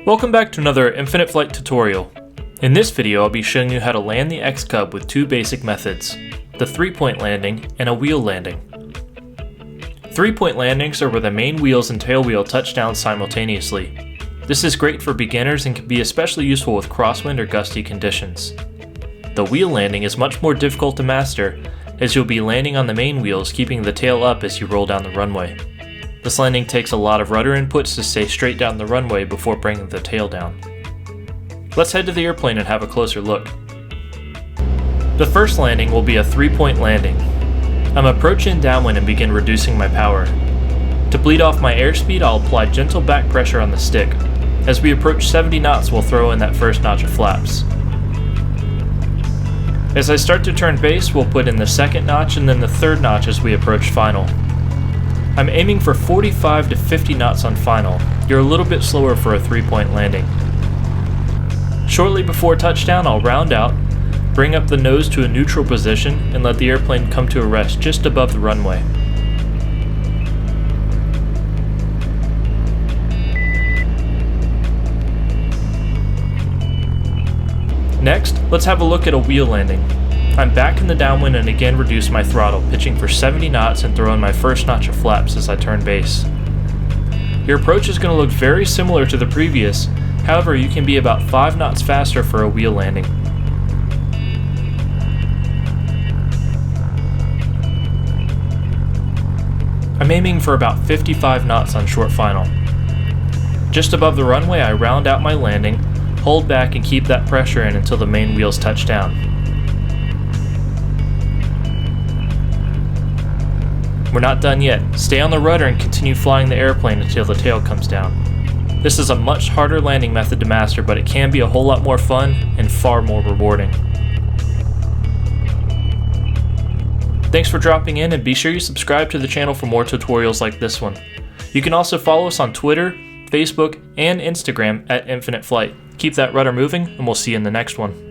Welcome back to another Infinite Flight tutorial. In this video I'll be showing you how to land the X-Cub with two basic methods, the 3-point landing and a wheel landing. 3-point landings are where the main wheels and tail wheel touch down simultaneously. This is great for beginners and can be especially useful with crosswind or gusty conditions. The wheel landing is much more difficult to master, as you'll be landing on the main wheels keeping the tail up as you roll down the runway. This landing takes a lot of rudder inputs to stay straight down the runway before bringing the tail down. Let's head to the airplane and have a closer look. The first landing will be a 3-point landing. I'm approaching downwind and begin reducing my power. To bleed off my airspeed, I'll apply gentle back pressure on the stick. As we approach 70 knots, we'll throw in that first notch of flaps. As I start to turn base, we'll put in the second notch and then the third notch as we approach final. I'm aiming for 45 to 50 knots on final. You're a little bit slower for a 3-point landing. Shortly before touchdown, I'll round out, bring up the nose to a neutral position, and let the airplane come to a rest just above the runway. Next, let's have a look at a wheel landing. I'm back in the downwind and again reduce my throttle, pitching for 70 knots and throw in my first notch of flaps as I turn base. Your approach is going to look very similar to the previous, however you can be about 5 knots faster for a wheel landing. I'm aiming for about 55 knots on short final. Just above the runway I round out my landing, hold back and keep that pressure in until the main wheels touch down. We're not done yet. Stay on the rudder and continue flying the airplane until the tail comes down. This is a much harder landing method to master, but it can be a whole lot more fun and far more rewarding. Thanks for dropping in, and be sure you subscribe to the channel for more tutorials like this one. You can also follow us on Twitter, Facebook, and Instagram at Infinite Flight. Keep that rudder moving, and we'll see you in the next one.